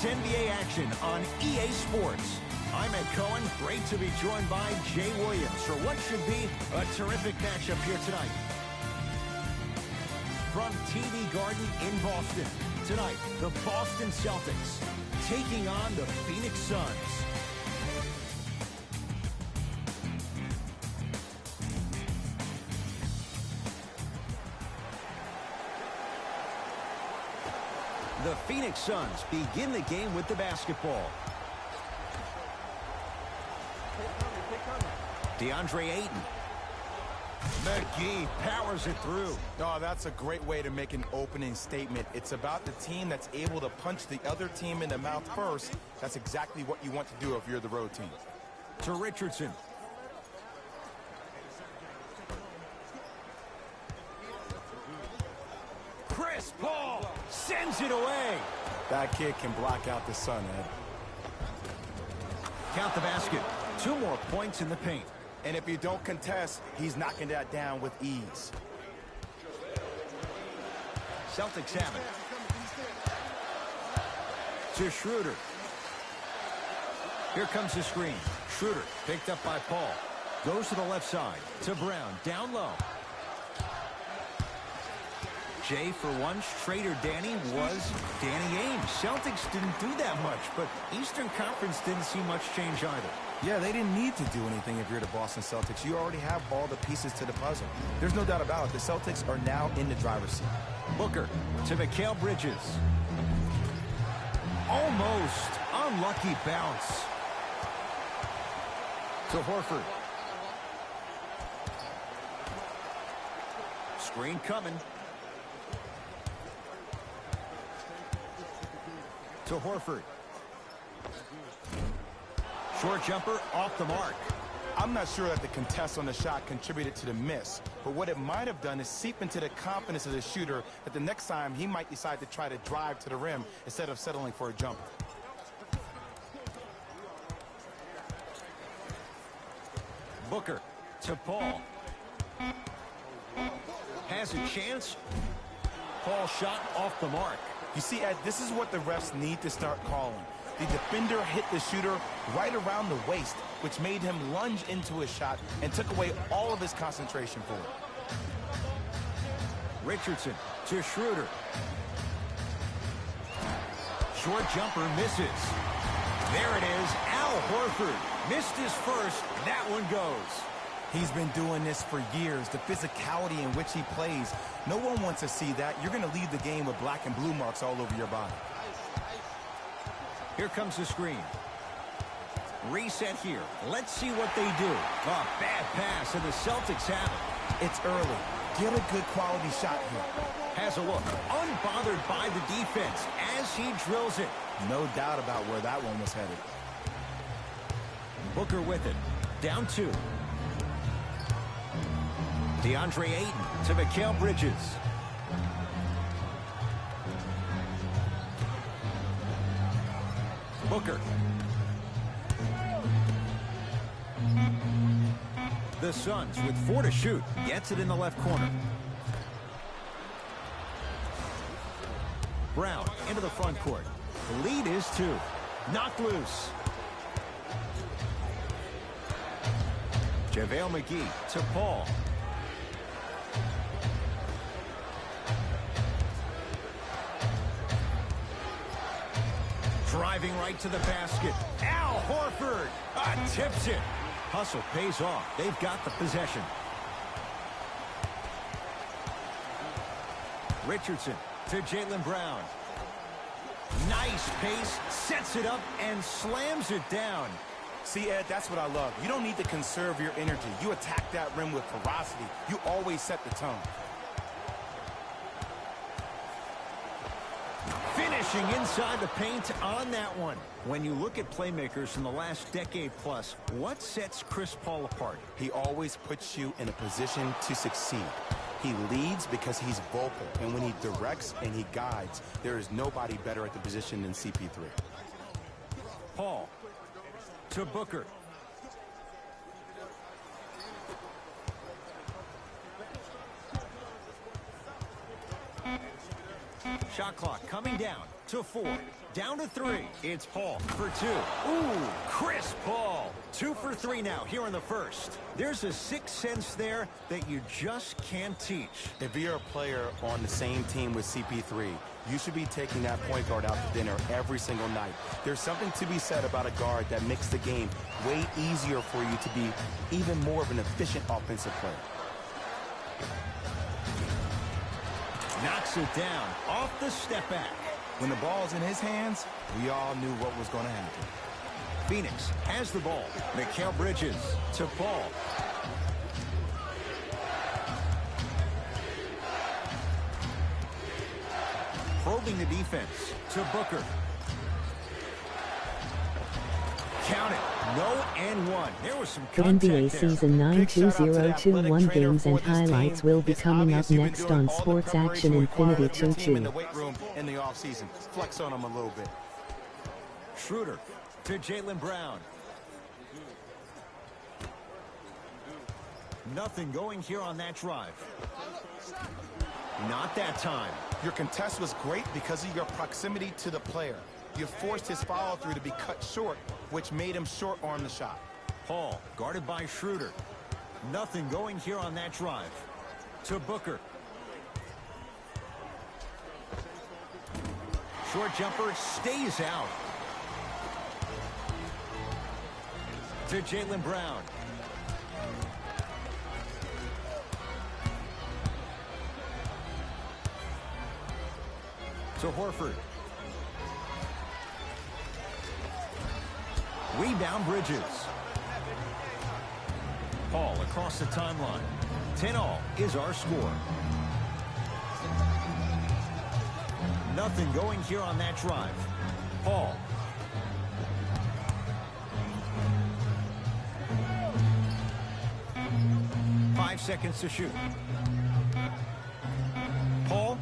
It's NBA action on EA Sports. I'm Ed Cohen. Great to be joined by Jay Williams for what should be a terrific matchup here tonight. From TD Garden in Boston, tonight, the Boston Celtics taking on the Phoenix Suns. The Phoenix Suns begin the game with the basketball. DeAndre Ayton. McGee powers it through. Oh, that's a great way to make an opening statement. It's about the team that's able to punch the other team in the mouth first. That's exactly what you want to do if you're the road team. To Richardson. Chris Paul sends it away. That kid can block out the sun, Ed. Count the basket. 2 more points in the paint. And if you don't contest, he's knocking that down with ease. Celtics have it. To Schroeder. Here comes the screen. Schroeder picked up by Paul. Goes to the left side. To Brown. Down low. Jay, for once, Trader Danny was Danny Ainge. Celtics didn't do that much, but Eastern Conference didn't see much change either. Yeah, they didn't need to do anything if you're the Boston Celtics. You already have all the pieces to the puzzle. There's no doubt about it. The Celtics are now in the driver's seat. Booker to Mikal Bridges. Almost. Unlucky bounce. To Horford. Screen coming. To Horford. Short jumper off the mark. I'm not sure that the contest on the shot contributed to the miss, but what it might have done is seep into the confidence of the shooter that the next time he might decide to try to drive to the rim instead of settling for a jumper. Booker to Paul. Has a chance. Paul shot off the mark. You see, Ed, this is what the refs need to start calling. The defender hit the shooter right around the waist, which made him lunge into his shot and took away all of his concentration for it. Richardson to Schroeder. Short jumper misses. There it is. Al Horford missed his first. That one goes. He's been doing this for years. The physicality in which he plays, no one wants to see that. You're going to leave the game with black and blue marks all over your body. Here comes the screen. Reset here. Let's see what they do. A bad pass, and the Celtics have it. It's early. Get a good quality shot here. Has a look. Unbothered by the defense as he drills it. No doubt about where that one was headed. Booker with it. Down 2. DeAndre Ayton to Mikal Bridges. Booker. The Suns with 4 to shoot. Gets it in the left corner. Brown into the front court. The lead is 2. Knocked loose. JaVale McGee to Paul. Driving right to the basket. Al Horford tips it. Hustle pays off. They've got the possession. Richardson to Jaylen Brown. Nice pace. Sets it up and slams it down. See, Ed, that's what I love. You don't need to conserve your energy. You attack that rim with ferocity. You always set the tone. Finishing inside the paint on that one. When you look at playmakers in the last decade plus, what sets Chris Paul apart? He always puts you in a position to succeed. He leads because he's vocal, and when he directs and he guides, there is nobody better at the position than CP3. Paul to Booker. Shot clock coming down. to 4. Down to 3. It's Paul for 2. Ooh, Chris Paul. 2 for 3 now here in the first. There's a sixth sense there that you just can't teach. If you're a player on the same team with CP3, you should be taking that point guard out to dinner every single night. There's something to be said about a guard that makes the game way easier for you to be even more of an efficient offensive player. Knocks it down off the step back. When the ball's in his hands, we all knew what was going to happen. Phoenix has the ball. Mikal Bridges to Paul. Probing the defense to Booker. Count it. No and one. There was some The contact NBA there. Season 9-2021 games and highlights will be coming up next on Sports Action Infinity 22. In the weight room in the offseason. Flex on them a little bit. Schroeder to Jaylen Brown. Nothing going here on that drive. Not that time. Your contest was great because of your proximity to the player. You forced his follow-through to be cut short, which made him short-arm the shot. Paul guarded by Schroeder. Nothing going here on that drive. To Booker. Short jumper stays out. To Jaylen Brown. To Horford. Rebound Bridges. Paul across the timeline. 10-all is our score. Nothing going here on that drive. Paul. Five seconds to shoot. Paul.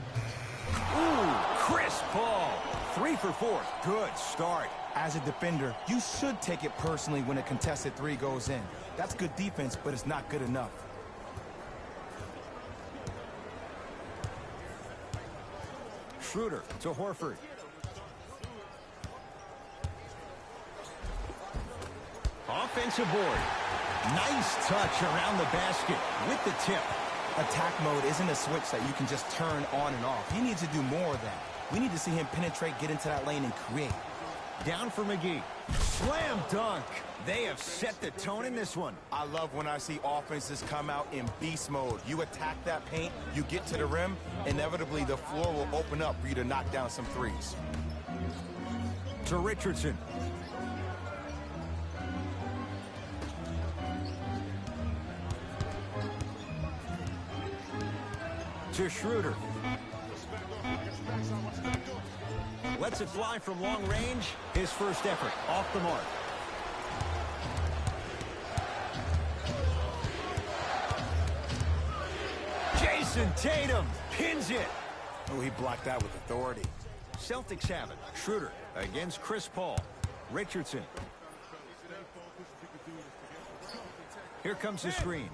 Ooh, Chris Paul. 3 for 4. Good start. As a defender, you should take it personally when a contested three goes in. That's good defense, but it's not good enough. Schroeder to Horford. Offensive board. Nice touch around the basket with the tip. Attack mode isn't a switch that you can just turn on and off. He needs to do more of that. We need to see him penetrate, get into that lane, and create. Down for McGee. Slam dunk. They have set the tone in this one. I love when I see offenses come out in beast mode. You attack that paint, you get to the rim, inevitably the floor will open up for you to knock down some threes. To Richardson. To Schroeder. Lets it fly from long range. His first effort off the mark. Jason Tatum pins it. Oh, he blocked that with authority. Celtics have it. Schroeder against Chris Paul. Richardson. Here comes the screen.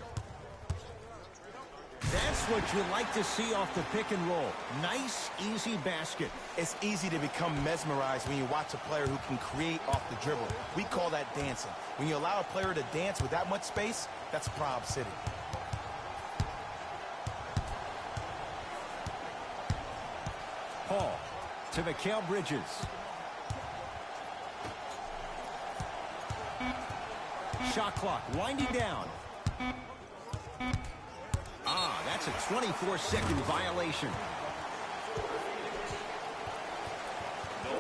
That's what you like to see off the pick and roll. Nice, easy basket. It's easy to become mesmerized when you watch a player who can create off the dribble. We call that dancing. When you allow a player to dance with that much space, that's Prob City. Paul to Mikal Bridges. Shot clock winding down. That's a 24-second violation.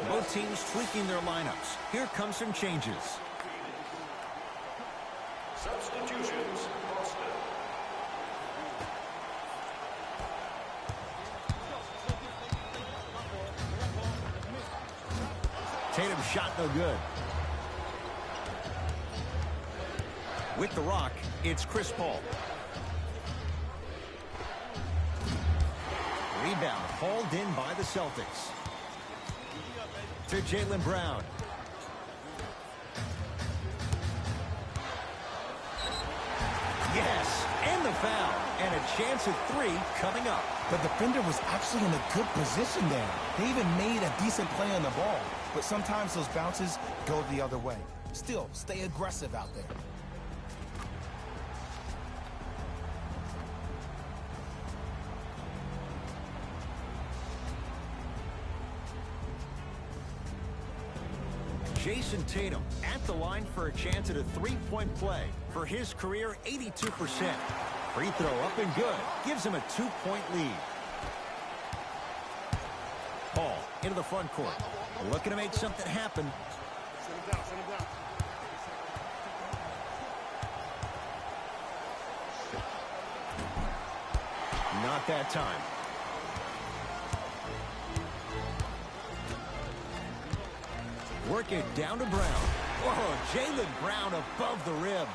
Both teams tweaking their lineups. Here come some changes. Substitutions. Boston. Tatum's shot no good. With the rock, it's Chris Paul. Rebound hauled in by the Celtics. To Jaylen Brown. Yes, and and the foul. And a chance at 3 coming up. The defender was actually in a good position there. They even made a decent play on the ball. But sometimes those bounces go the other way. Still, stay aggressive out there. Jason Tatum at the line for a chance at a 3-point play. For his career, 82%. Free throw up and good. Gives him a 2-point lead. Paul into the front court. Looking to make something happen. Not that time. Work it down to Brown. Whoa, Jaylen Brown above the rim.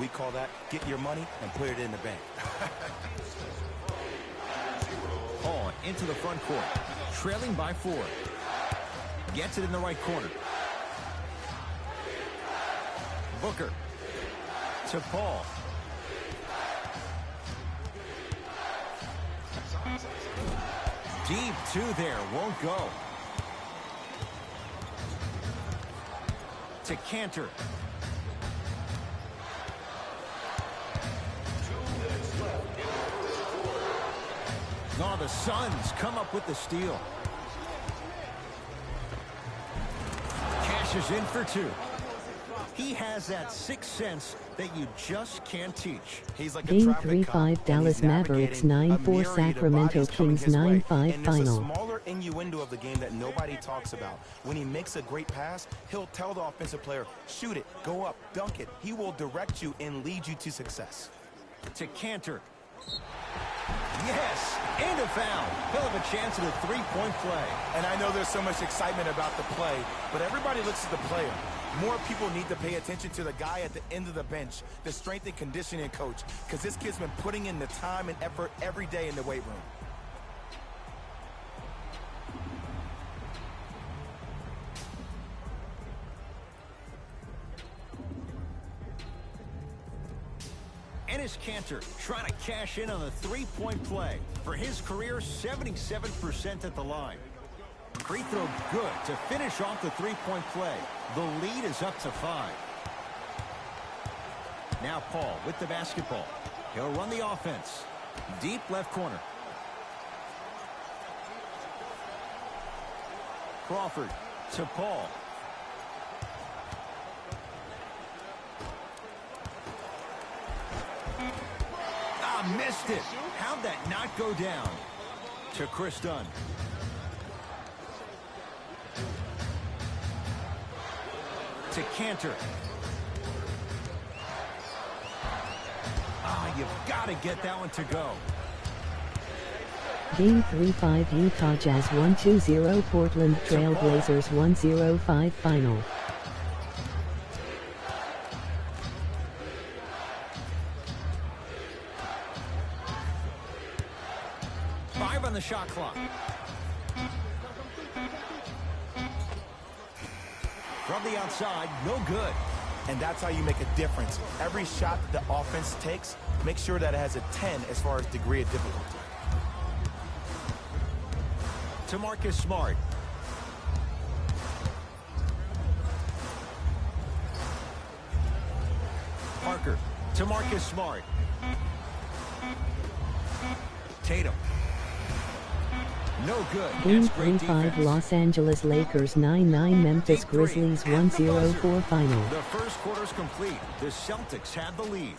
We call that get your money and put it in the bank. Paul into the front court. Trailing by 4. Gets it in the right corner. Booker. To Paul. Deep 2 there. Won't go. To Cantor. Oh, the Suns come up with the steal. Cashes in for 2. He has that sixth sense that you just can't teach. He's like Game 3-5 Dallas Mavericks 9-4 Sacramento Kings 9-5 final. And it's a smaller innuendo of the game that nobody talks about. When he makes a great pass, he'll tell the offensive player, shoot it, go up, dunk it. He will direct you and lead you to success. To Cantor. Yes, and a foul. He'll have a chance at a 3-point play. And I know there's so much excitement about the play, but everybody looks at the player. More people need to pay attention to the guy at the end of the bench, the strength and conditioning coach, because this kid's been putting in the time and effort every day in the weight room. Enes Kanter trying to cash in on the 3-point play. For his career, 77% at the line. Free throw good to finish off the 3-point play. The lead is up to 5. Now Paul with the basketball. He'll run the offense. Deep left corner. Crawford to Paul. Missed it. How'd that not go down? To Chris Dunn. To Cantor. You've got to get that one to go. Game 3-5 Utah Jazz 1-2-0 Portland Trail Blazers 1-0-5 final. On the shot clock. From the outside, no good. And that's how you make a difference. Every shot the offense takes, make sure that it has a 10 as far as degree of difficulty. To Marcus Smart. Parker to Marcus Smart. Tatum. No good. Game 3-5 Los Angeles Lakers 9-9 Memphis Grizzlies 1-0-4 final. The first quarter's complete. The Celtics have the lead.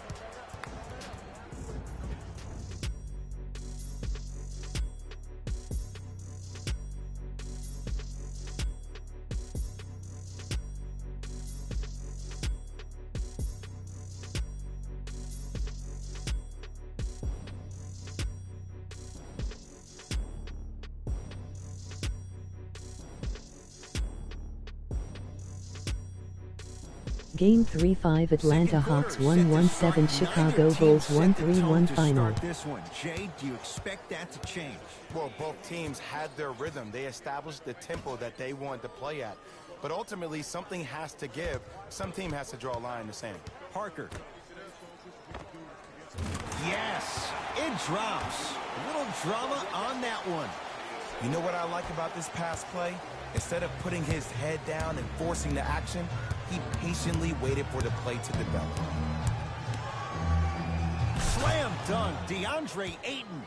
Game 3-5 Atlanta Hawks 1-1-7 Chicago Bulls 1-3-1 final. This one, Jay, do you expect that to change? Well, both teams had their rhythm. They established the tempo that they wanted to play at. But ultimately, something has to give. Some team has to draw a line in the sand. Parker. Yes, it drops. A little drama on that one. You know what I like about this pass play? Instead of putting his head down and forcing the action, he patiently waited for the play to develop. Slam dunk, DeAndre Ayton.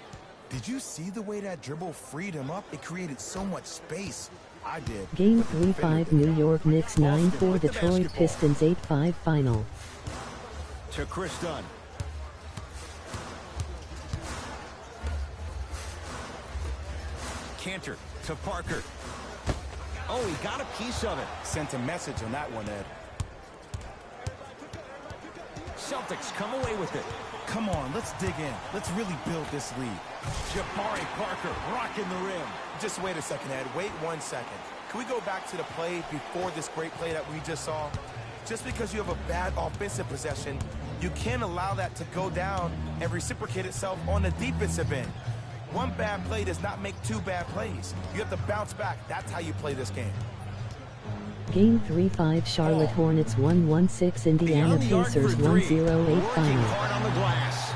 Did you see the way that dribble freed him up? It created so much space. I did. Game 3-5 New York Knicks 9-4 Detroit Pistons 8-5 final. To Chris Dunn. Cantor to Parker. Oh, he got a piece of it. Sent a message on that one, Ed. Celtics come away with it. Come on, let's dig in. Let's really build this lead. Jabari Parker rocking the rim. Just wait a second, Ed. Wait 1 second. Can we go back to the play before this great play that we just saw? Just because you have a bad offensive possession, you can't allow that to go down and reciprocate itself on the defensive end. One bad play does not make two bad plays. You have to bounce back. That's how you play this game. Game 3-5 Charlotte Hornets 1-1-6 Indiana Pacers 1-0-8 final. Hard on the glass.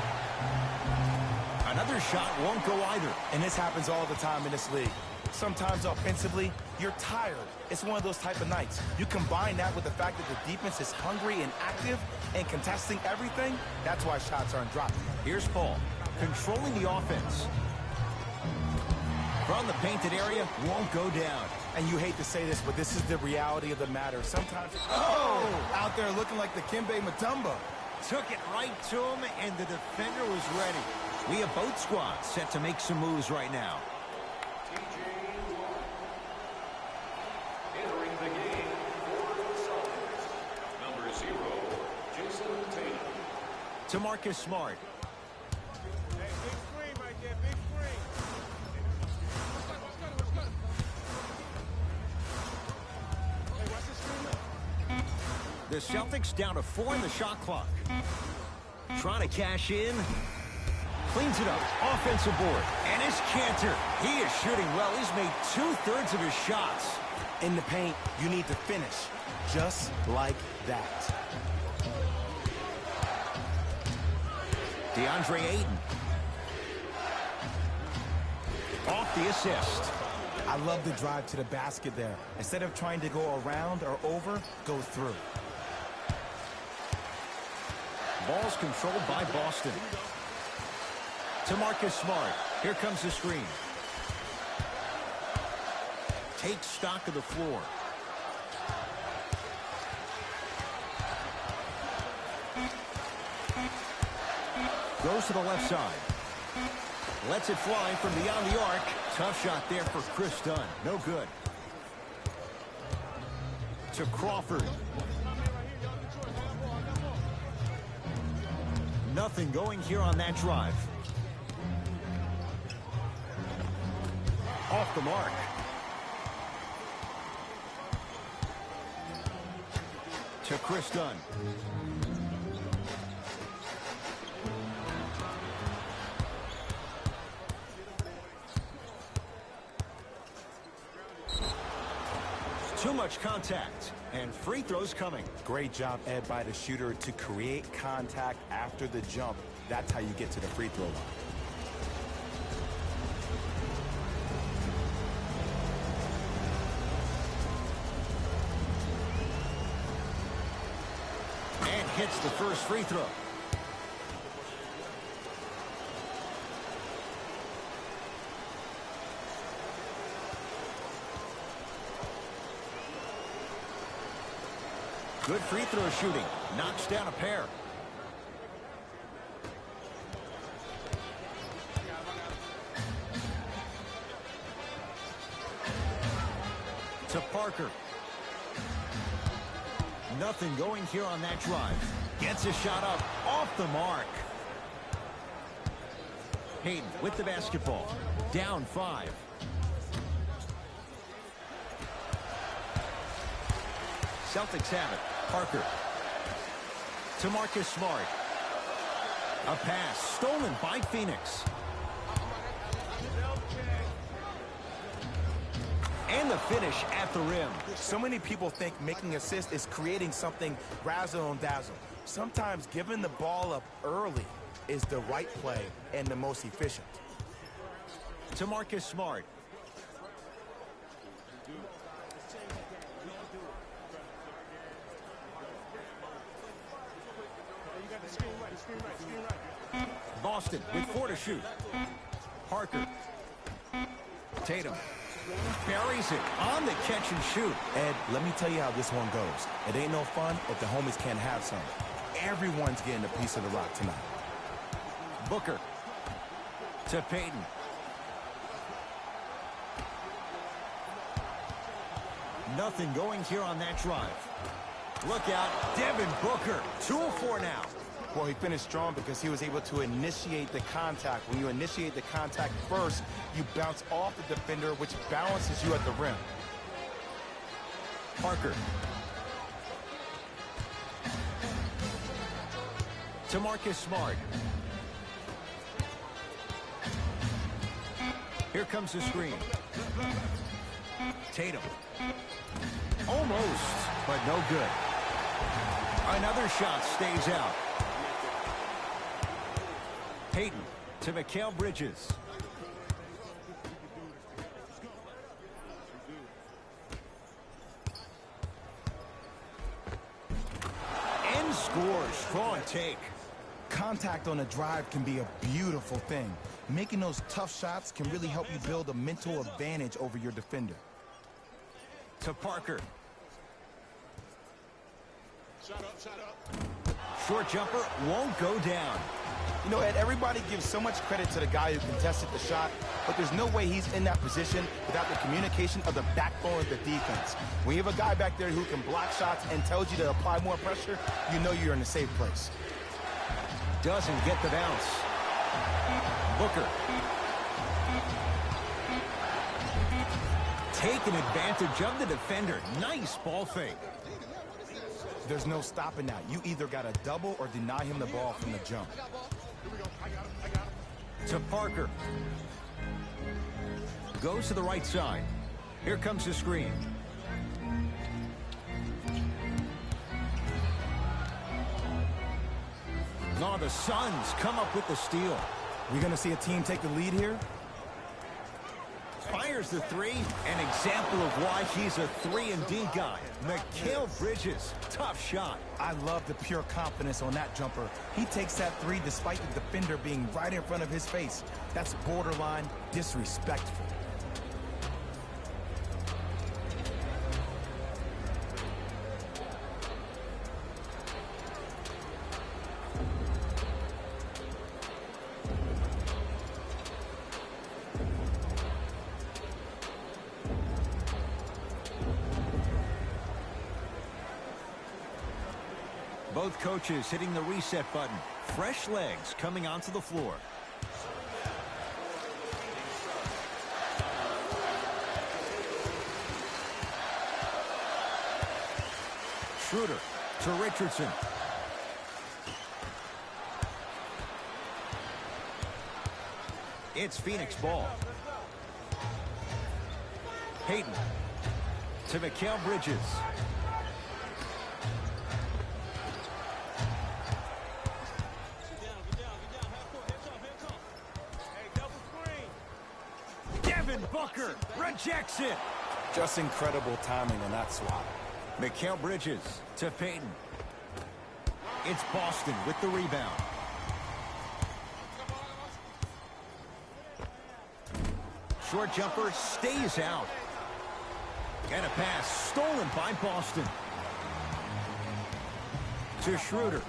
Another shot won't go either. And this happens all the time in this league. Sometimes offensively, you're tired. It's one of those type of nights. You combine that with the fact that the defense is hungry and active and contesting everything, that's why shots aren't dropping. Here's Paul, controlling the offense. From the painted area, won't go down. And you hate to say this, but this is the reality of the matter. Sometimes, out there looking like the Kimbe Mutombo. Took it right to him, and the defender was ready. We have both squads set to make some moves right now. Entering the game for the Celtics, number 0, Jason Tatum. To Marcus Smart. Hey, big screen right there, big screen. Hey, watch the screen. The Celtics down to 4 in the shot clock. Trying to cash in. Cleans it up. Offensive board. And it's Cantor. He is shooting well. He's made 2/3 of his shots. In the paint, you need to finish. Just like that. DeAndre Ayton. Off the assist. I love the drive to the basket there. Instead of trying to go around or over, go through. Ball's controlled by Boston. To Marcus Smart. Here comes the screen. Takes stock of the floor. Goes to the left side. Lets it fly from beyond the arc. Tough shot there for Chris Dunn. No good. To Crawford. Nothing going here on that drive. Off the mark. To Chris Dunn. Too much contact, and free throws coming. Great job, Ed, by the shooter to create contact after the jump. That's how you get to the free throw line. And hits the first free throw. Good free throw shooting. Knocks down a pair. To Parker. Nothing going here on that drive. Gets a shot up off the mark. Hayden with the basketball. Down 5. Celtics have it. Parker. To Marcus Smart. A pass stolen by Phoenix. And the finish at the rim. So many people think making assists is creating something razzle and dazzle. Sometimes giving the ball up early is the right play and the most efficient. To Marcus Smart. Boston with 4 to shoot. Parker. Tatum. Buries it on the catch and shoot. Ed, let me tell you how this one goes. It ain't no fun if the homies can't have some. Everyone's getting a piece of the rock tonight. Booker. To Payton. Nothing going here on that drive. Look out, Devin Booker. 2 of 4 now. Well, he finished strong because he was able to initiate the contact. When you initiate the contact first, you bounce off the defender, which balances you at the rim. Parker. To Marcus Smart. Here comes the screen. Tatum. Almost, but no good. Another shot stays out. Payton to Mikal Bridges. And scores. Strong take. Contact on a drive can be a beautiful thing. Making those tough shots can really help you build a mental advantage over your defender. To Parker. Shut up. Short jumper won't go down. You know, Ed, everybody gives so much credit to the guy who contested the shot, but there's no way he's in that position without the communication of the backbone of the defense. When you have a guy back there who can block shots and tells you to apply more pressure, you know you're in a safe place. Doesn't get the bounce. Booker. Taking advantage of the defender. Nice ball fake. There's no stopping that. You either got to double or deny him the ball from the jump. To Parker. Goes to the right side. Here comes the screen. Oh, the Suns come up with the steal. We're going to see a team take the lead here. Fires the three. An example of why he's a 3-and-D guy. Mikal Bridges. Tough shot. I love the pure confidence on that jumper. He takes that three despite the defender being right in front of his face. That's borderline disrespectful. Both coaches hitting the reset button. Fresh legs coming onto the floor. Schroeder to Richardson. It's Phoenix ball. Payton to Mikal Bridges. Booker rejects it. Just incredible timing on that swap. Mikal Bridges to Payton. It's Boston with the rebound. Short jumper stays out. And a pass stolen by Boston. To Schroeder.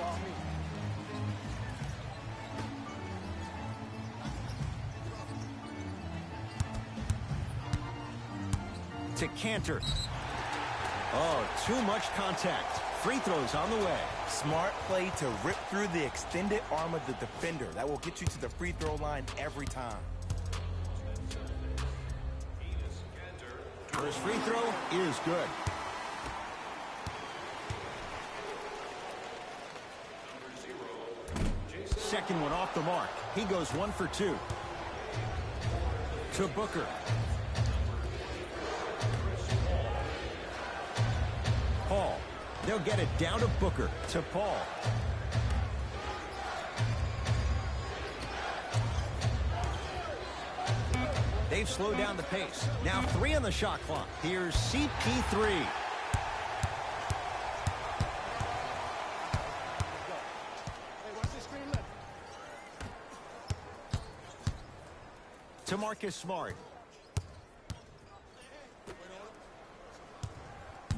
To Cantor. Oh, too much contact. Free throws on the way. Smart play to rip through the extended arm of the defender. That will get you to the free throw line every time. First free throw is good. Second one off the mark. He goes 1 for 2. To Booker. Paul They'll get it down to Booker, to Paul. They've slowed down the pace. Now 3 on the shot clock. Here's CP3. Hey, watch this screen left. To Marcus Smart.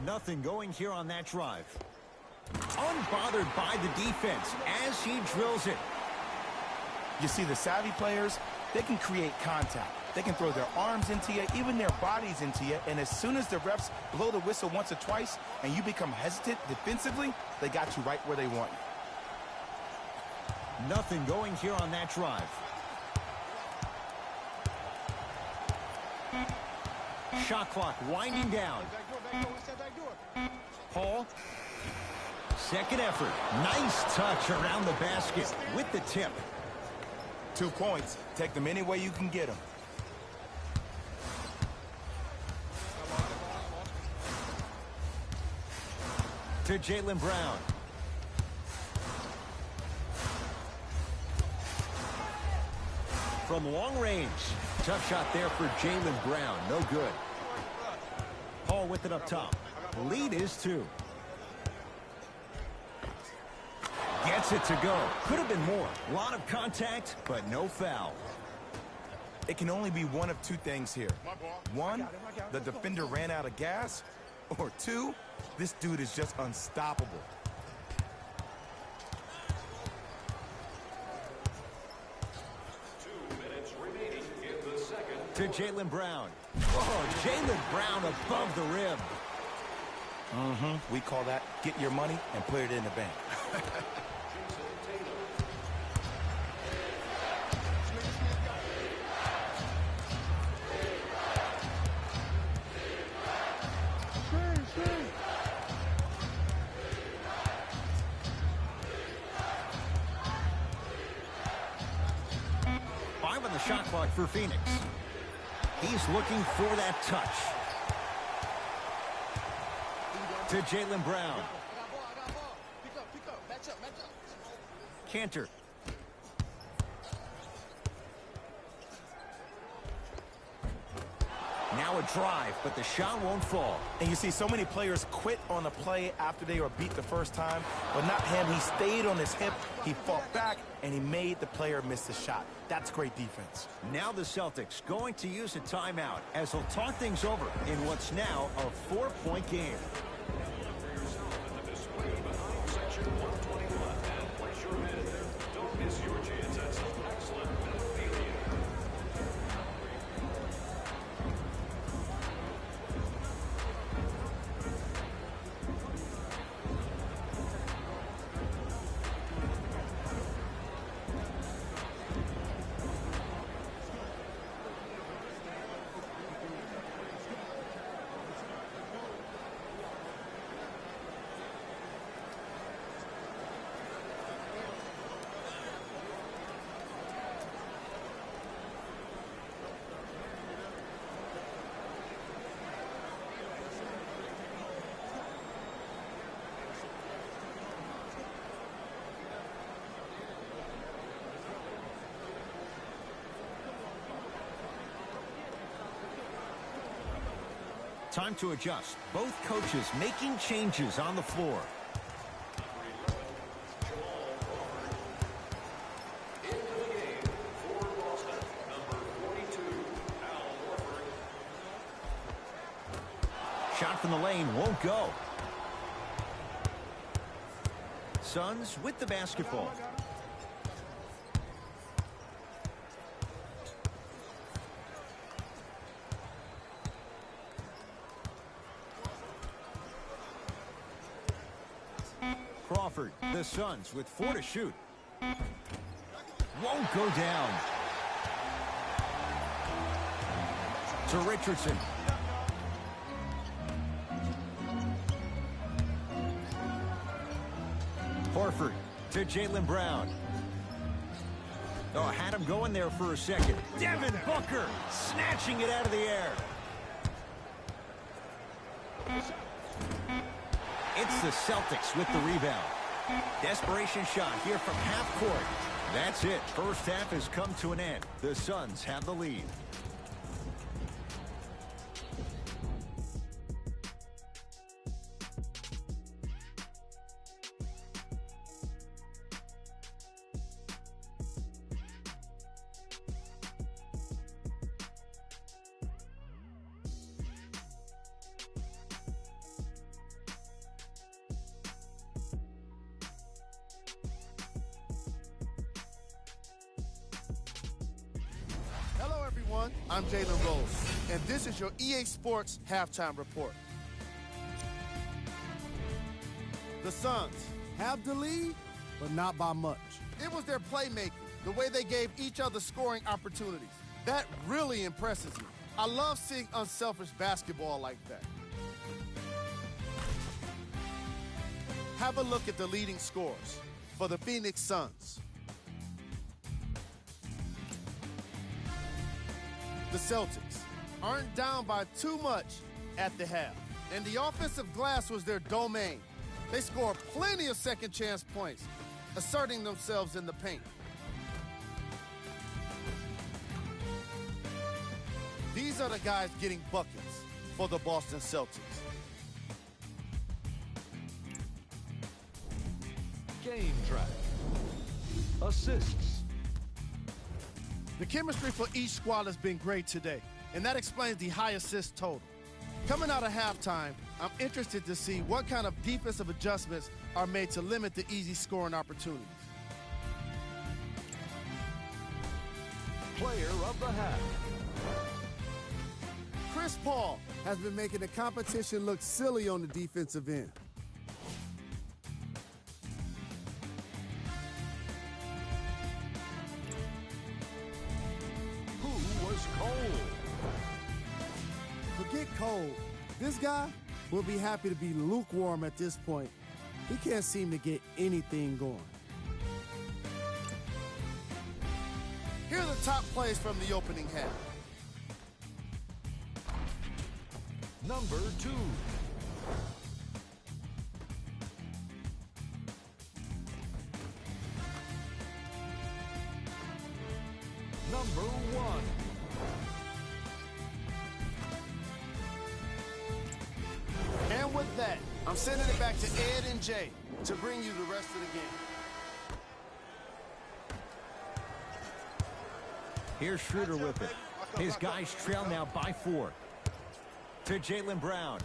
Nothing going here on that drive. Unbothered by the defense as he drills it. You see, the savvy players, they can create contact. They can throw their arms into you, even their bodies into you, and as soon as the refs blow the whistle once or twice and you become hesitant defensively, they got you right where they want you. Nothing going here on that drive. Shot clock winding down. Back door, inside back door. Paul. Second effort. Nice touch around the basket with the tip. 2 points. Take them any way you can get them. To Jaylen Brown. From long range. Tough shot there for Jaylen Brown. No good. Paul with it up top. Lead is 2. Gets it to go. Could have been more. A lot of contact, but no foul. It can only be one of 2 things here. 1, the defender ran out of gas, or 2, this dude is just unstoppable. To Jaylen Brown. Oh, Jaylen Brown above the rim. We call that get your money and put it in the bank. Five on the shot clock for Phoenix. He's looking for that touch. To Jaylen Brown. Pick up. Match up. Cantor. Now a drive, but the shot won't fall. And you see so many players quit on a play after they were beat the first time, but not him. He stayed on his hip, he fought back, and he made the player miss the shot. That's great defense. Now the Celtics going to use a timeout as they'll talk things over in what's now a 4-point game. Time to adjust. Both coaches making changes on the floor. Shot from the lane won't go. Suns with the basketball. Crawford, the Suns with 4 to shoot. Won't go down. To Richardson. Horford to Jaylen Brown. Oh, had him going there for a second. Devin Booker snatching it out of the air. It's the Celtics with the rebound. Desperation shot here from half court. That's it. First half has come to an end. The Suns have the lead. Hello, everyone. I'm Jalen Rose, and this is your EA Sports Halftime Report. The Suns have the lead, but not by much. It was their playmaking, the way they gave each other scoring opportunities. That really impresses me. I love seeing unselfish basketball like that. Have a look at the leading scores for the Phoenix Suns. The Celtics aren't down by too much at the half, and the offensive glass was their domain. They scored plenty of second chance points, asserting themselves in the paint. These are the guys getting buckets for the Boston Celtics. Game track. Assists. The chemistry for each squad has been great today, and that explains the high assist total. Coming out of halftime, I'm interested to see what kind of defensive adjustments are made to limit the easy scoring opportunities. Player of the half. Chris Paul has been making the competition look silly on the defensive end. Who was cold? Forget cold. This guy will be happy to be lukewarm at this point. He can't seem to get anything going. Here are the top plays from the opening half. Number 2. Number 1. And with that, I'm sending it back to Ed and Jay to bring you the rest of the game. Here's Schroeder with it. His guys trail now by 4. To Jaylen Brown.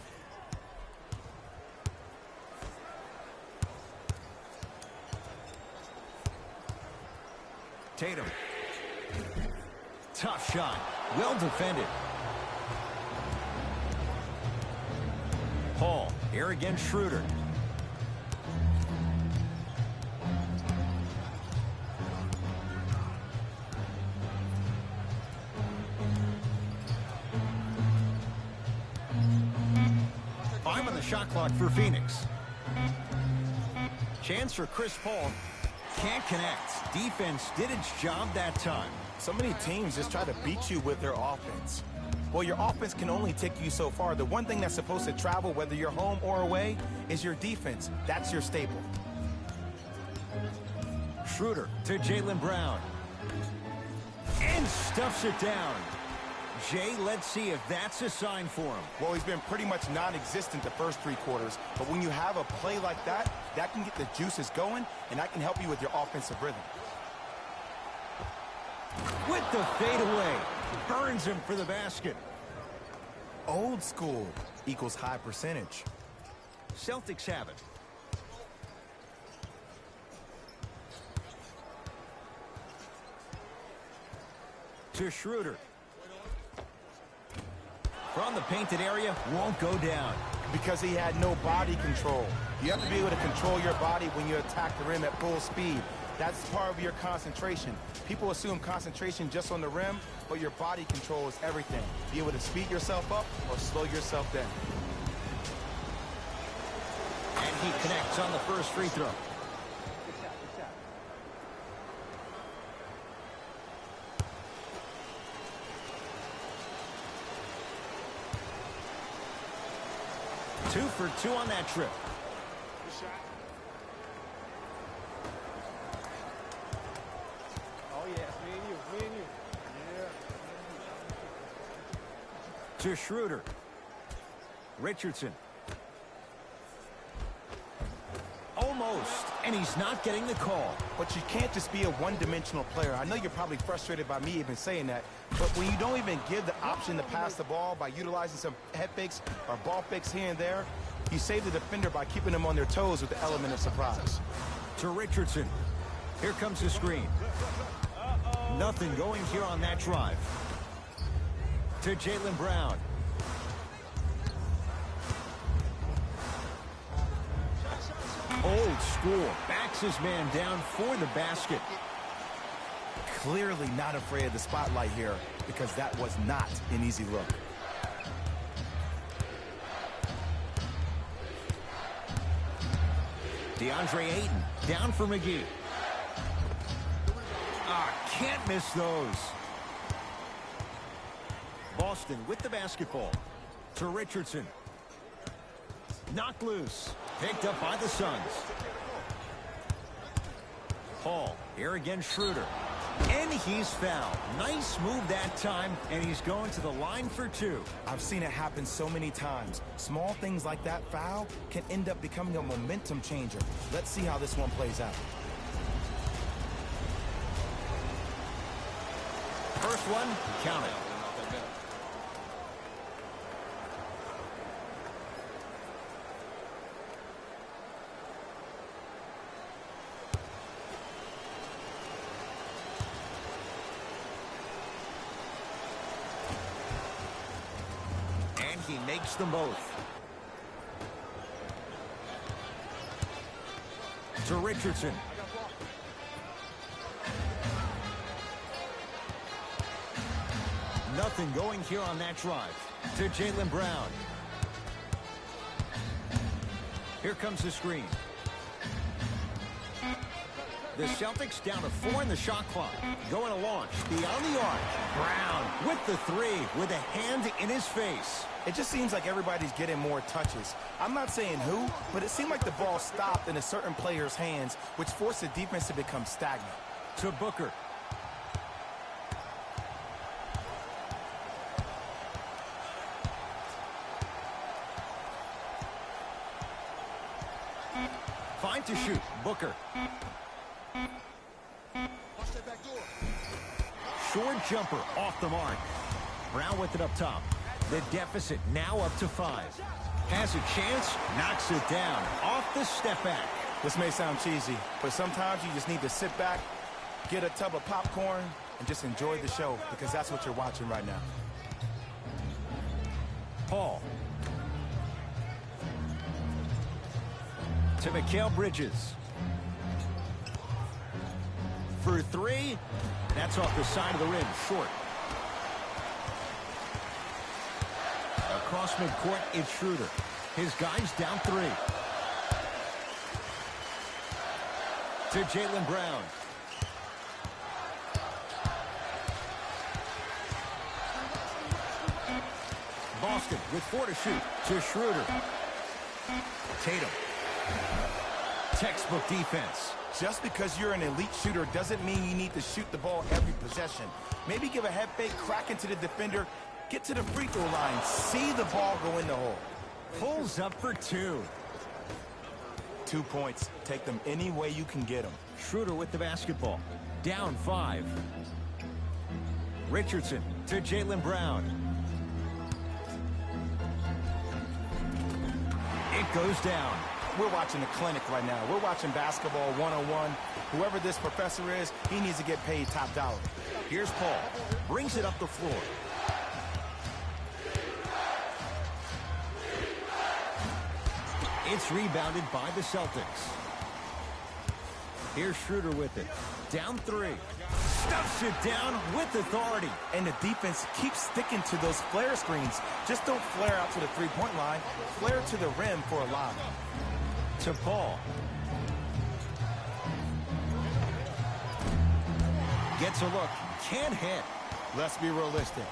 Tatum. Tough shot. Well defended. Paul. Here again, Schroeder. Five on the shot clock for Phoenix. Chance for Chris Paul. Can't connect. Defense did its job that time. So many teams just try to beat you with their offense. Well, your offense can only take you so far. The one thing that's supposed to travel, whether you're home or away, is your defense. That's your staple. Schroeder to Jaylen Brown. And stuffs it down. Jay, let's see if that's a sign for him. Well, he's been pretty much non-existent the first 3 quarters, but when you have a play like that, that can get the juices going, and that can help you with your offensive rhythm. With the fadeaway. Burns him for the basket. Old school equals high percentage. Celtics have it. To Schroeder. From the painted area, won't go down. Because he had no body control. You have to be able to control your body when you attack the rim at full speed. That's part of your concentration. People assume concentration just on the rim, but your body control is everything. Be able to speed yourself up or slow yourself down. And he connects on the first free throw. Two for 2 on that trip. To Schroeder. Richardson. Almost, and he's not getting the call. But you can't just be a one-dimensional player. I know you're probably frustrated by me even saying that, but when you don't even give the option to pass the ball by utilizing some head fakes or ball fakes here and there, you save the defender by keeping them on their toes with the element of surprise. To Richardson. Here comes the screen. Nothing going here on that drive. To Jaylen Brown. Old school. Backs his man down for the basket. Clearly not afraid of the spotlight here because that was not an easy look. DeAndre Ayton down for McGee. Can't miss those. Boston with the basketball. To Richardson. Knocked loose. Picked up by the Suns. Paul. Here again, Schroeder. And he's fouled. Nice move that time, and he's going to the line for two. I've seen it happen so many times. Small things like that foul can end up becoming a momentum changer. Let's see how this one plays out. First one, count it. And he makes them both. To Richardson. Nothing going here on that drive. To Jaylen Brown. Here comes the screen. The Celtics down to 4 in the shot clock. Going to launch. Beyond the arc. Brown with the three with a hand in his face. It just seems like everybody's getting more touches. I'm not saying who, but it seemed like the ball stopped in a certain player's hands, which forced the defense to become stagnant. To Booker. Fine to shoot. Booker. Short jumper off the mark. Brown with it up top. The deficit now up to 5. Has a chance. Knocks it down. Off the step back. This may sound cheesy, but sometimes you just need to sit back, get a tub of popcorn, and just enjoy the show because that's what you're watching right now. Paul. To Mikal Bridges. For 3. That's off the side of the rim. Short. Across midcourt, it's Schroeder. His guys down 3. To Jaylen Brown. Boston with 4 to shoot. To Schroeder. Tatum. Textbook defense. Just because you're an elite shooter doesn't mean you need to shoot the ball every possession. Maybe give a head fake, crack into the defender, get to the free throw line, see the ball go in the hole. Pulls up for 2. 2 points. Take them any way you can get them. Schroeder with the basketball. Down 5. Richardson to Jaylen Brown. It goes down. We're watching a clinic right now. We're watching basketball 101. Whoever this professor is, he needs to get paid top dollar. Here's Paul. Brings it up the floor. It's rebounded by the Celtics. Here's Schroeder with it. Down 3. Stuffs it down with authority. And the defense keeps sticking to those flare screens. Just don't flare out to the three-point line. Flare to the rim for a lob. To Paul. Gets a look. Can't hit. Let's be realistic.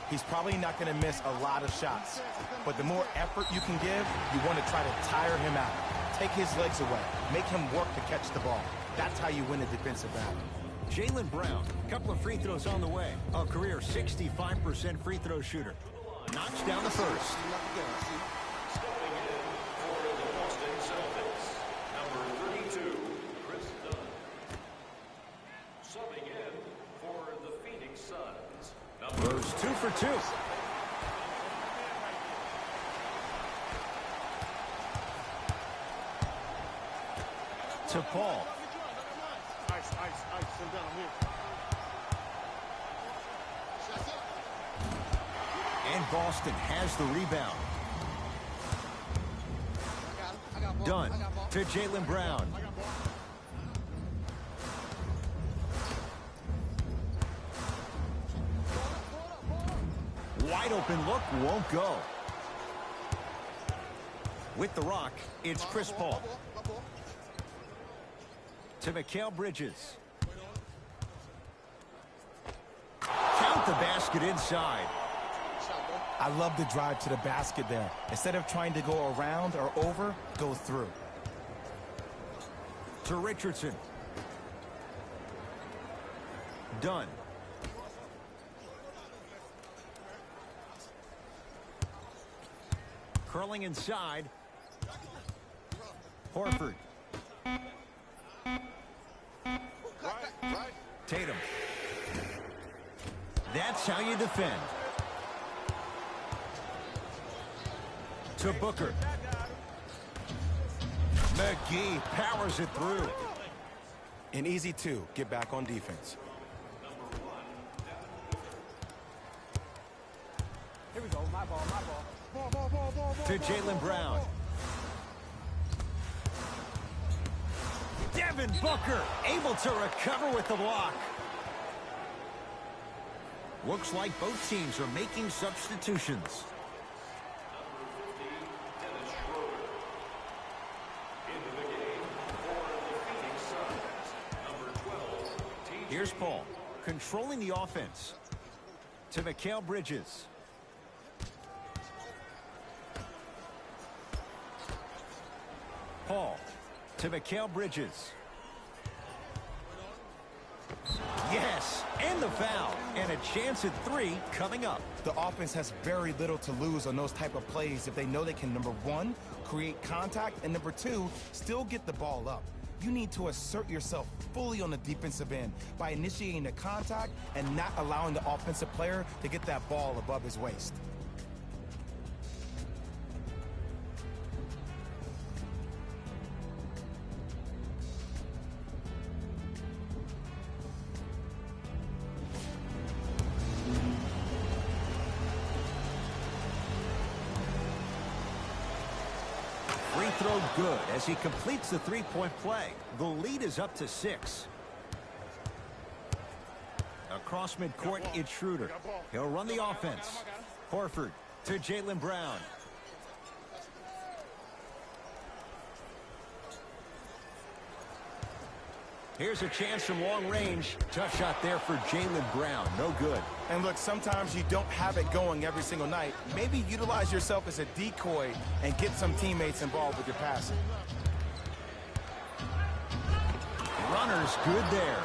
He's probably not going to miss a lot of shots. But the more effort you can give, you want to try to tire him out. Take his legs away. Make him work to catch the ball. That's how you win a defensive battle. Jaylen Brown, a couple of free throws on the way. A career 65% free throw shooter. knocks down the first. Stepping in for the Boston Celtics, number 32, Chris Dunn. Subbing in for the Phoenix Suns, Goes 2 for 2. To Paul. Ice. Sit down here. And Boston has the rebound. Dunn to Jaylen Brown. Wide open look, won't go. With the rock, it's Chris Paul. To Mikal Bridges. Count the basket inside. I love the drive to the basket there. Instead of trying to go around or over, go through. To Richardson. Dunn. Curling inside. Horford. Tatum. That's how you defend. To Booker. McGee powers it through. An easy 2. Get back on defense. Here we go. My ball. To Jaylen Brown. Devin Booker able to recover with the block. Looks like both teams are making substitutions. Here's Paul, controlling the offense. To Mikal Bridges. Paul, to Mikal Bridges. Yes, and the foul, and a chance at 3 coming up. The offense has very little to lose on those type of plays if they know they can, number 1, create contact, and number 2, still get the ball up. You need to assert yourself fully on the defensive end by initiating the contact and not allowing the offensive player to get that ball above his waist. Free throw good as he completes the three-point play. The lead is up to 6. Across midcourt, it's Schroeder. He'll run the offense. Horford to Jaylen Brown. Here's a chance from long range. Tough shot there for Jaylen Brown. No good. And look, sometimes you don't have it going every single night. Maybe utilize yourself as a decoy and get some teammates involved with your passing. Runner's good there.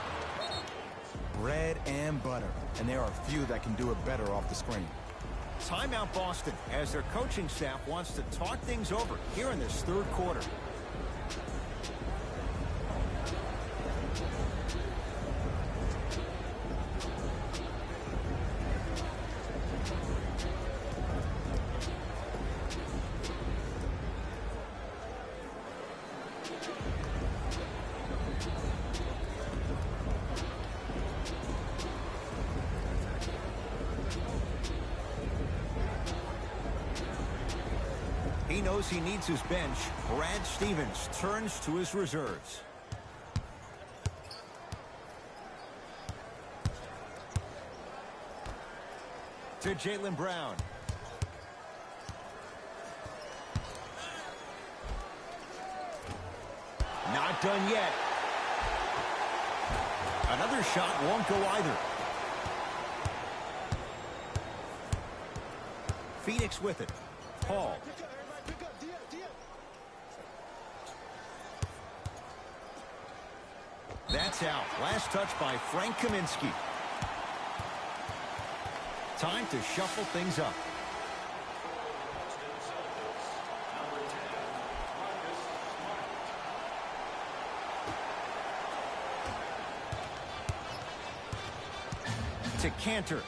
Bread and butter. And there are a few that can do it better off the screen. Timeout Boston as their coaching staff wants to talk things over here in this third quarter. He knows he needs his bench. Brad Stevens turns to his reserves. To Jaylen Brown. Not done yet. Another shot won't go either. Phoenix with it. Paul. That's out. Last touch by Frank Kaminsky. Time to shuffle things up. To Cantor.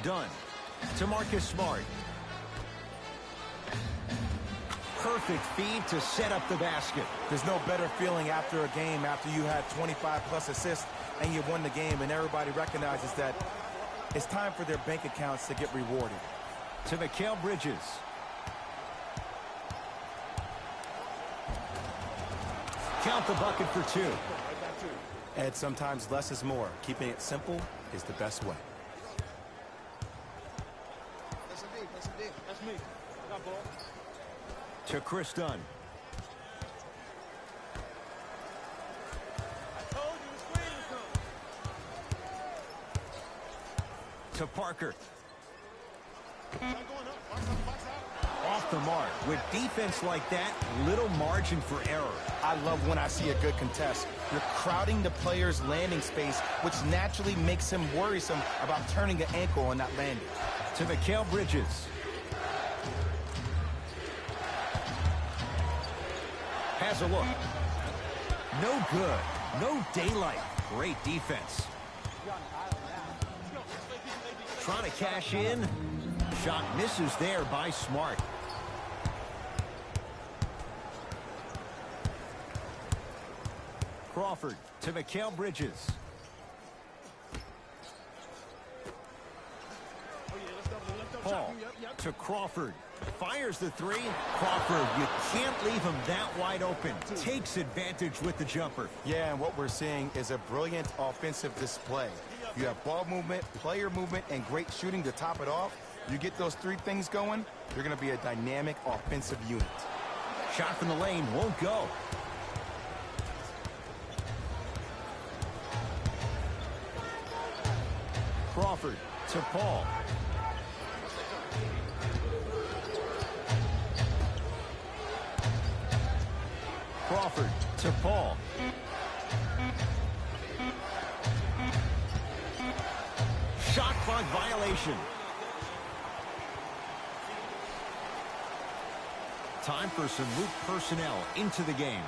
Dunn. To Marcus Smart. Perfect feed to set up the basket. There's no better feeling after a game after you had 25-plus assists and you won the game, and everybody recognizes that it's time for their bank accounts to get rewarded. To Mikal Bridges. Count the bucket for 2. And sometimes less is more. Keeping it simple is the best way. That's me. I got ball. To Chris Dunn. I told you the screen was coming. To Parker. Shot going up. Box out. Off the mark. With defense like that, little margin for error. I love when I see a good contest. You're crowding the player's landing space, which naturally makes him worrisome about turning an ankle on that landing. To Mikal Bridges. Has a look. No good. No daylight. Great defense. Trying to cash in. Shot misses there by Smart. Crawford to Mikal Bridges. Paul to Crawford. Fires the 3. Crawford, you can't leave him that wide open. Takes advantage with the jumper. Yeah, and what we're seeing is a brilliant offensive display. You have ball movement, player movement, and great shooting to top it off. You get those 3 things going, you're going to be a dynamic offensive unit. Shot from the lane won't go. Crawford to Paul. Crawford to Paul. Shot clock violation. Time for some Luke personnel into the game.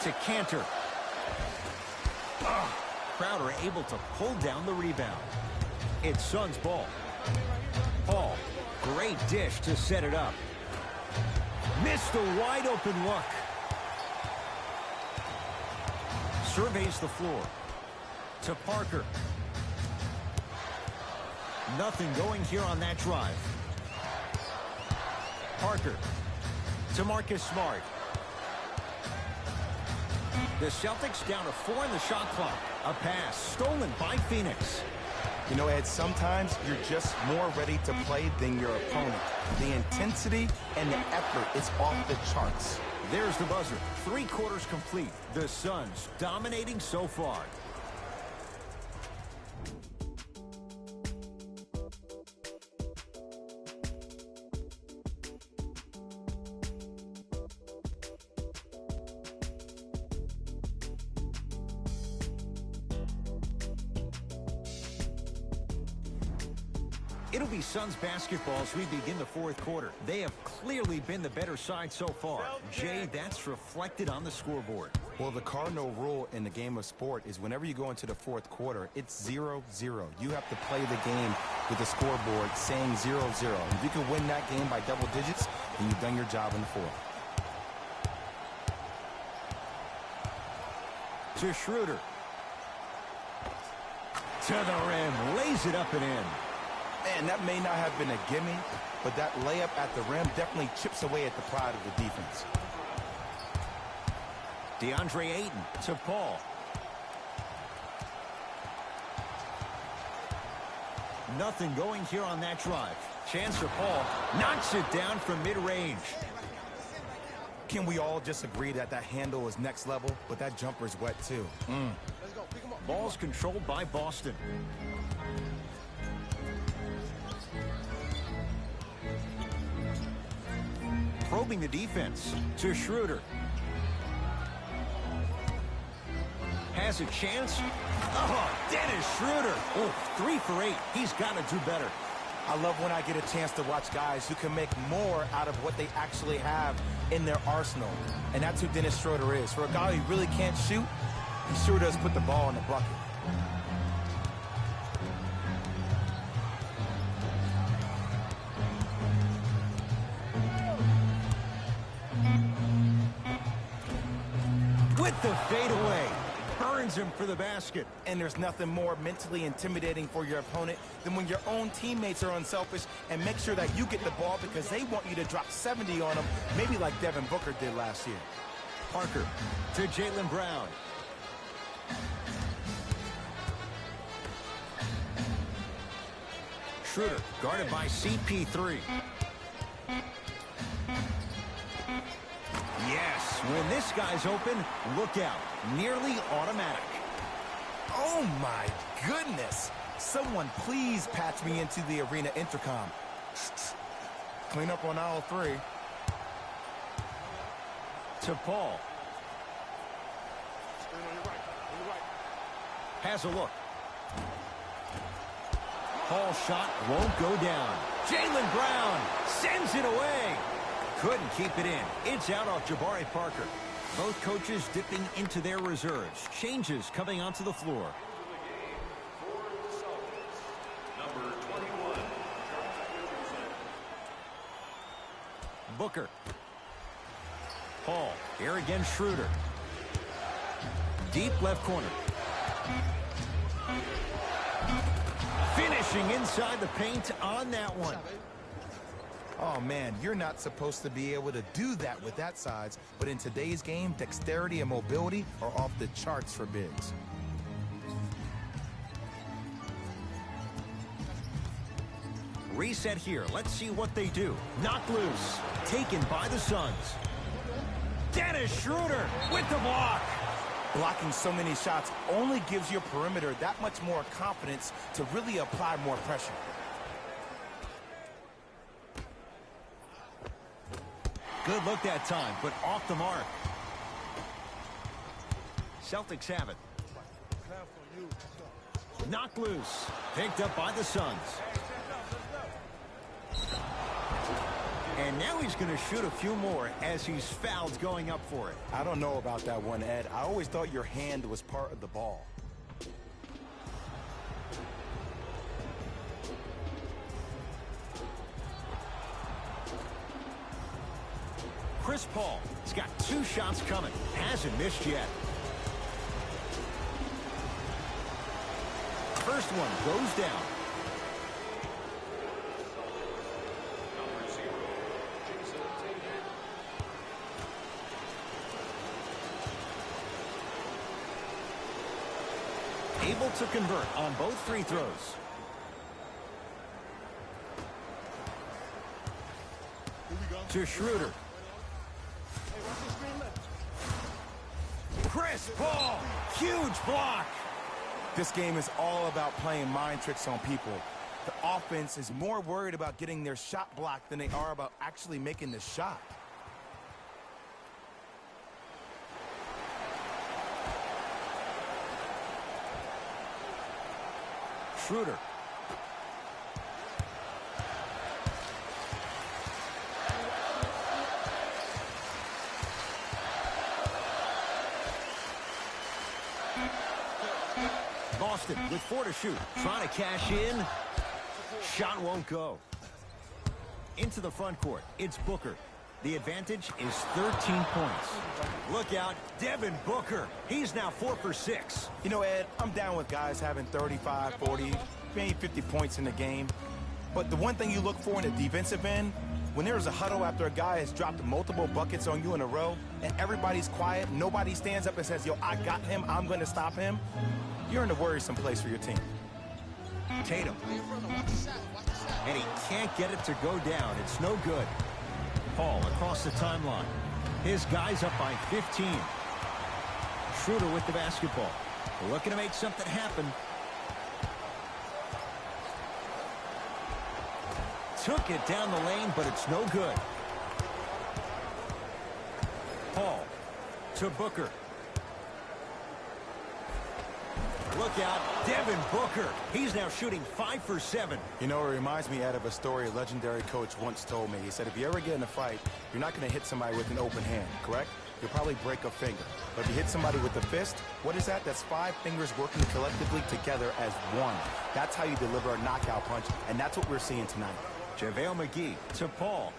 To Cantor. Crowder able to pull down the rebound. It's Suns ball. Paul, great dish to set it up. Missed a wide open look. Surveys the floor. To Parker. Nothing going here on that drive. Parker to Marcus Smart. The Celtics down to 4 in the shot clock. A pass stolen by Phoenix. You know, Ed, sometimes you're just more ready to play than your opponent. The intensity and the effort is off the charts. There's the buzzer. 3 quarters complete. The Suns dominating so far. It'll be Suns basketball as we begin the 4th quarter. They have clearly been the better side so far. Jay, that's reflected on the scoreboard. Well, the cardinal rule in the game of sport is whenever you go into the 4th quarter, it's 0-0. You have to play the game with the scoreboard saying 0-0. If you can win that game by double digits, then you've done your job in the 4th. To Schroeder. To the rim. Lays it up and in. Man, that may not have been a gimme, but that layup at the rim definitely chips away at the pride of the defense. DeAndre Ayton to Paul. Nothing going here on that drive. Chance for Paul. Knocks it down from mid-range. Can we all just agree that that handle is next level, but that jumper's wet too? Ball's controlled by Boston. Probing the defense to Schroeder. Has a chance. Oh, Dennis Schroeder. Oh, 3 for 8. He's got to do better. I love when I get a chance to watch guys who can make more out of what they actually have in their arsenal. And that's who Dennis Schroeder is. For a guy who really can't shoot, he sure does put the ball in the bucket. With the fadeaway. Burns him for the basket. And there's nothing more mentally intimidating for your opponent than when your own teammates are unselfish and make sure that you get the ball because they want you to drop 70 on them, maybe like Devin Booker did last year. Parker to Jaylen Brown. Schroeder guarded by CP3. Yes, when this guy's open, look out. Nearly automatic. Oh my goodness. Someone please patch me into the arena intercom. Clean up on aisle 3. To Paul. Has a look. Paul's shot won't go down. Jaylen Brown sends it away. Couldn't keep it in. It's out off Jabari Parker. Both coaches dipping into their reserves. Changes coming onto the floor. Number 21. Booker. Paul. Here again, Schroeder. Deep left corner. Finishing inside the paint on that one. Oh man, you're not supposed to be able to do that with that size, but in today's game, dexterity and mobility are off the charts for bigs. Reset here. Let's see what they do. Knocked loose. Taken by the Suns. Dennis Schroeder with the block. Blocking so many shots only gives your perimeter that much more confidence to really apply more pressure. Good look that time, but off the mark. Celtics have it. Knocked loose. Picked up by the Suns. And now he's going to shoot a few more as he's fouled going up for it. I don't know about that one, Ed. I always thought your hand was part of the ball. Chris Paul has got 2 shots coming. Hasn't missed yet. First one goes down. Number 0. Jason Tatum. Able to convert on both free throws. To Schroeder. Chris Paul, huge block. This game is all about playing mind tricks on people. The offense is more worried about getting their shot blocked than they are about actually making the shot. Schroeder. Boston with 4 to shoot. Trying to cash in. Shot won't go. Into the front court. It's Booker. The advantage is 13 points. Look out, Devin Booker. He's now 4 for 6. You know, Ed, I'm down with guys having 35, 40, maybe 50 points in the game. But the one thing you look for in the defensive end, when there's a huddle after a guy has dropped multiple buckets on you in a row, and everybody's quiet, nobody stands up and says, yo, I got him, I'm going to stop him, you're in a worrisome place for your team. Tatum. And he can't get it to go down. It's no good. Paul across the timeline. His guy's up by 15. Schroeder with the basketball. Looking to make something happen. Took it down the lane, but it's no good. Paul to Booker. Look out, Devin Booker. He's now shooting 5 for 7. You know, it reminds me, Ed, of a story a legendary coach once told me. He said, if you ever get in a fight, you're not going to hit somebody with an open hand, correct? You'll probably break a finger. But if you hit somebody with a fist, what is that? That's 5 fingers working collectively together as one. That's how you deliver a knockout punch, and that's what we're seeing tonight. JaVale McGee to Paul.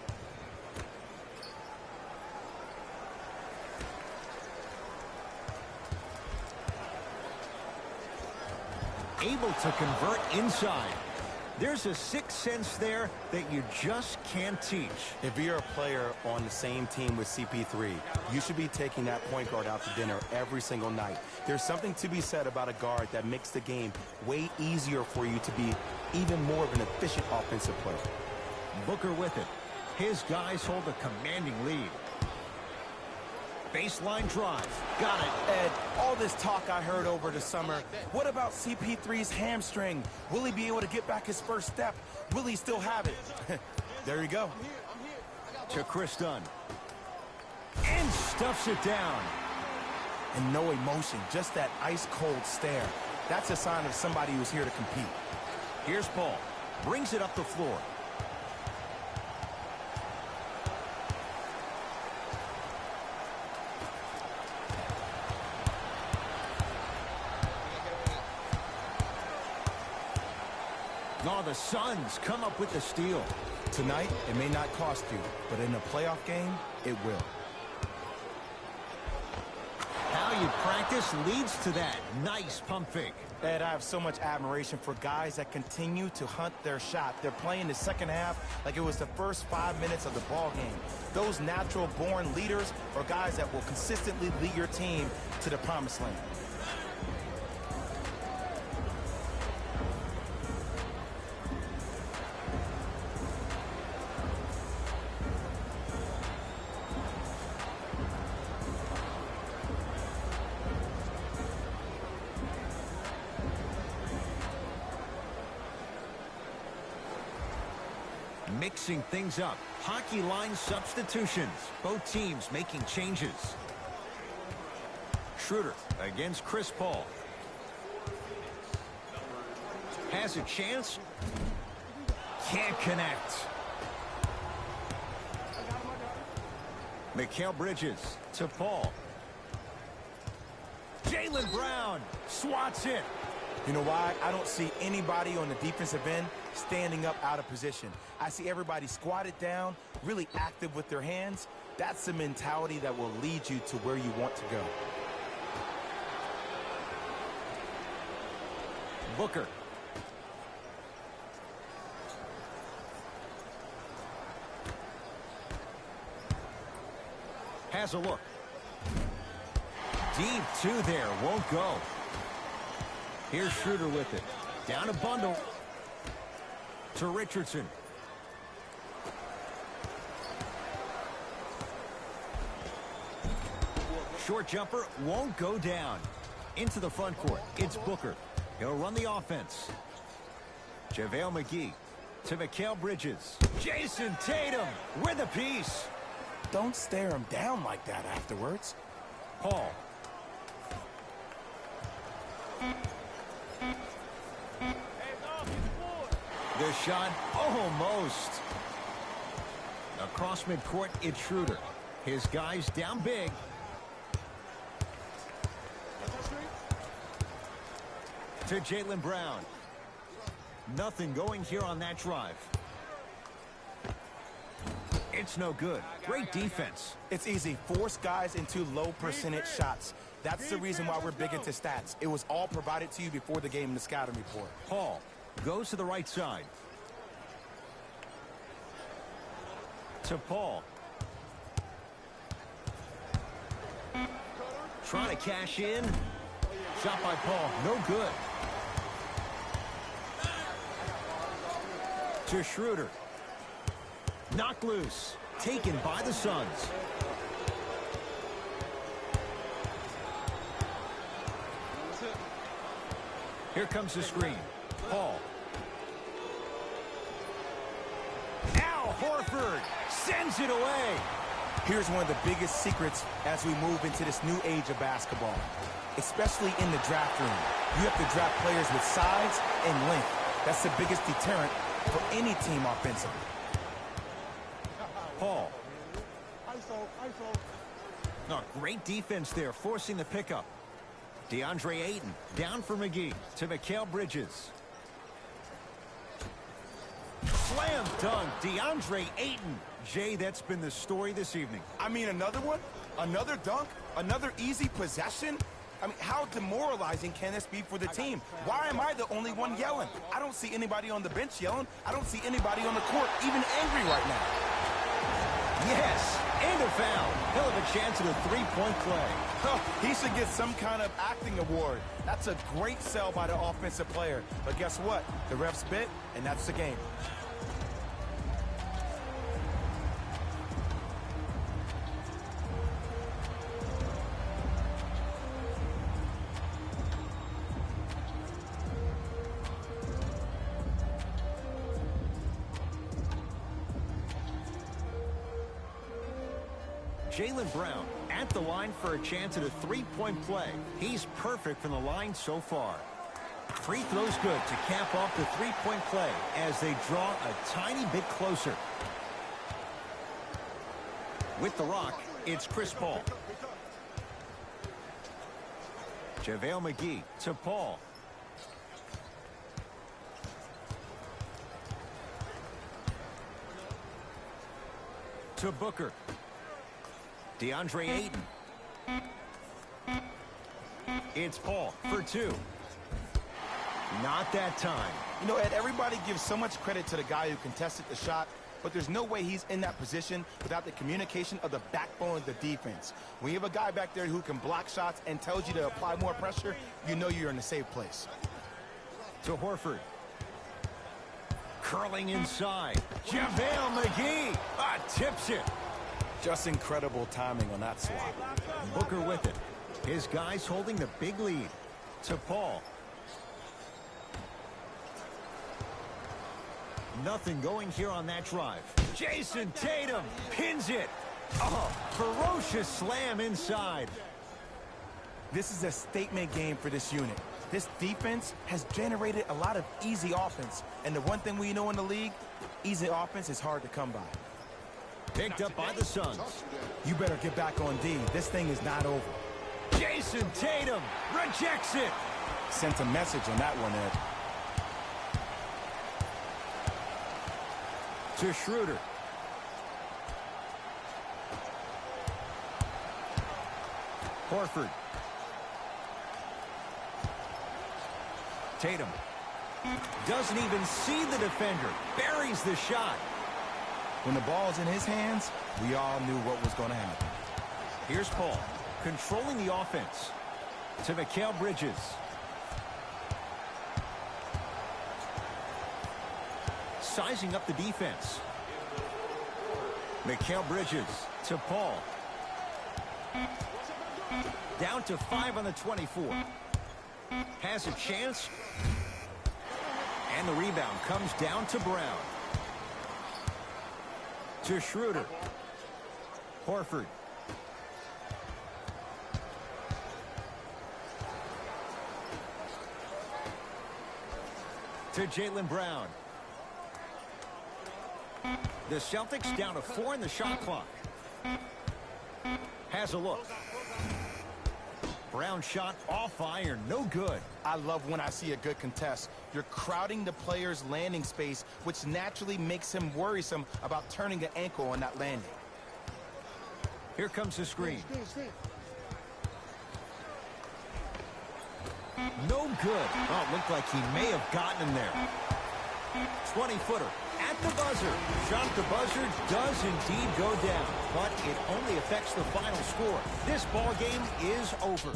Able to convert inside. There's a sixth sense there that you just can't teach. If you're a player on the same team with CP3, you should be taking that point guard out to dinner every single night. There's something to be said about a guard that makes the game way easier for you to be even more of an efficient offensive player. Booker with it. His guys hold a commanding lead. Baseline drive. Got it. Ed, all this talk I heard over the summer, what about CP3's hamstring? Will he be able to get back his first step? Will he still have it? There you go. To Chris Dunn. And stuffs it down. And no emotion, just that ice-cold stare. That's a sign of somebody who's here to compete. Here's Paul. Brings it up the floor. Oh, the Suns come up with the steal. Tonight, it may not cost you, but in a playoff game, it will. How you practice leads to that. Nice pump fake. Ed, I have so much admiration for guys that continue to hunt their shot. They're playing the second half like it was the first 5 minutes of the ball game. Those natural-born leaders are guys that will consistently lead your team to the promised land. Mixing things up. Hockey line substitutions. Both teams making changes. Schroeder against Chris Paul. Has a chance. Can't connect. Mikal Bridges to Paul. Jaylen Brown swats it. You know why? I don't see anybody on the defensive end standing up out of position. I see everybody squatted down, really active with their hands. That's the mentality that will lead you to where you want to go. Booker. Has a look. Deep two there, won't go. Here's Schroeder with it. Down a bundle. To Richardson. Short jumper won't go down. Into the front court. It's Booker. He'll run the offense. JaVale McGee to Mikal Bridges. Jason Tatum with a piece. Don't stare him down like that afterwards. Paul. The shot almost. Across midcourt, it's Schroeder. His guys down big. To Jaylen Brown. Nothing going here on that drive. It's no good. Great defense. It's easy. Force guys into low percentage shots. That's the reason why we're big into stats. It was all provided to you before the game in the scouting report. Paul goes to the right side. To Paul. Trying to cash in. Shot by Paul. No good. To Schroeder. Knocked loose. Taken by the Suns. Here comes the screen. Paul. Al Horford sends it away. Here's one of the biggest secrets as we move into this new age of basketball, especially in the draft room. You have to draft players with size and length. That's the biggest deterrent for any team offensively. Paul. Oh, great defense there, forcing the pickup. DeAndre Ayton down for McGee to Mikal Bridges. Slam dunk, DeAndre Ayton. Jay, that's been the story this evening. I mean, another one? Another dunk? Another easy possession? I mean, how demoralizing can this be for the team? Why am I the only one yelling? I don't see anybody on the bench yelling. I don't see anybody on the court even angry right now. Yes, and a foul. He'll have a chance at a three-point play. Oh, he should get some kind of acting award. That's a great sell by the offensive player. But guess what? The refs bit, and that's the game. Jaylen Brown at the line for a chance at a three-point play. He's perfect from the line so far. Free throw's good to cap off the three-point play as they draw a tiny bit closer. With the rock, it's Chris Paul. JaVale McGee to Paul. To Booker. DeAndre Ayton. It's Paul for two. Not that time. You know, Ed, everybody gives so much credit to the guy who contested the shot, but there's no way he's in that position without the communication of the backbone of the defense. When you have a guy back there who can block shots and tells you to apply more pressure, you know you're in a safe place. To Horford. Curling inside. JaVale McGee. Tips it. Just incredible timing on that swat. Booker with it. His guys holding the big lead. To Paul. Nothing going here on that drive. Jason Tatum pins it. Oh, ferocious slam inside. This is a statement game for this unit. This defense has generated a lot of easy offense. And the one thing we know in the league, easy offense is hard to come by. Picked up by the Suns. You better get back on D. This thing is not over. Jason Tatum rejects it. Sent a message on that one, Ed. To Schroeder. Horford. Tatum. Doesn't even see the defender. Buries the shot. When the ball's in his hands, we all knew what was going to happen. Here's Paul, controlling the offense. To Mikal Bridges. Sizing up the defense. Mikal Bridges to Paul. Down to 5 on the 24. Has a chance. And the rebound comes down to Brown. To Schroeder. Horford. To Jaylen Brown. The Celtics down to 4 in the shot clock. Has a look. Brown shot off iron, no good. I love when I see a good contest. You're crowding the player's landing space, which naturally makes him worrisome about turning an ankle on that landing. Here comes the screen. No good. Oh, it looked like he may have gotten him there. 20-footer at the buzzer. Shot the buzzer does indeed go down, but it only affects the final score. This ball game is over.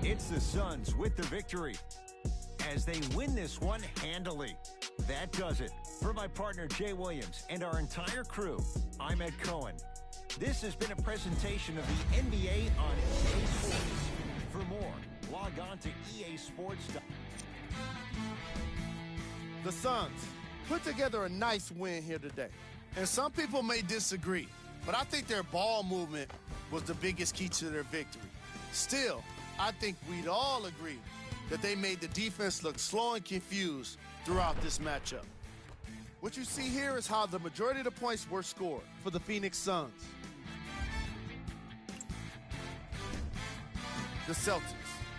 It's the Suns with the victory as they win this one handily. That does it. For my partner Jay Williams and our entire crew, I'm Ed Cohen. This has been a presentation of the NBA on EA Sports. For more, log on to easports.com. The Suns put together a nice win here today. And some people may disagree. but I think their ball movement was the biggest key to their victory. Still, I think we'd all agree that they made the defense look slow and confused throughout this matchup. What you see here is how the majority of the points were scored for the Phoenix Suns. The Celtics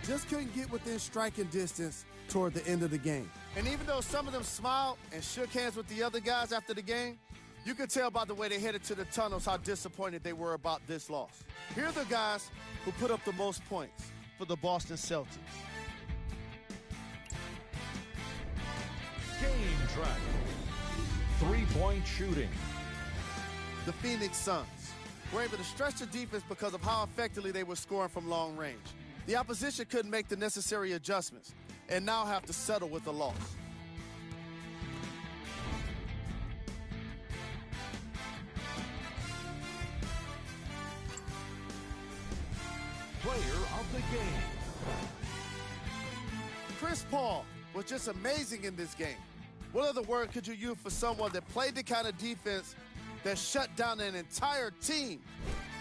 just couldn't get within striking distance toward the end of the game. And even though some of them smiled and shook hands with the other guys after the game, you could tell by the way they headed to the tunnels how disappointed they were about this loss. Here are the guys who put up the most points for the Boston Celtics. Game track. Three-point shooting. The Phoenix Suns were able to stretch the defense because of how effectively they were scoring from long range. The opposition couldn't make the necessary adjustments and now have to settle with a loss. Player of the game. Chris Paul was just amazing in this game. What other word could you use for someone that played the kind of defense that shut down an entire team?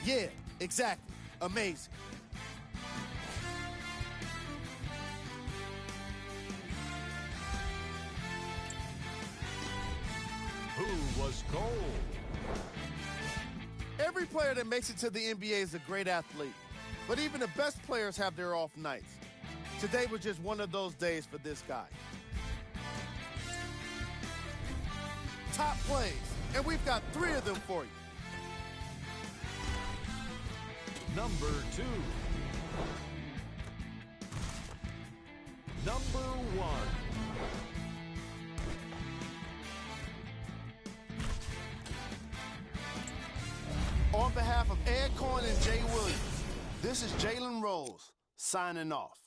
Yeah, exactly. Amazing. Who was cold? Every player that makes it to the NBA is a great athlete, but even the best players have their off nights. Today was just one of those days for this guy. Top plays, and we've got 3 of them for you. Number 2. Number 1. On behalf of Ed Cohen and Jay Williams, this is Jalen Rose signing off.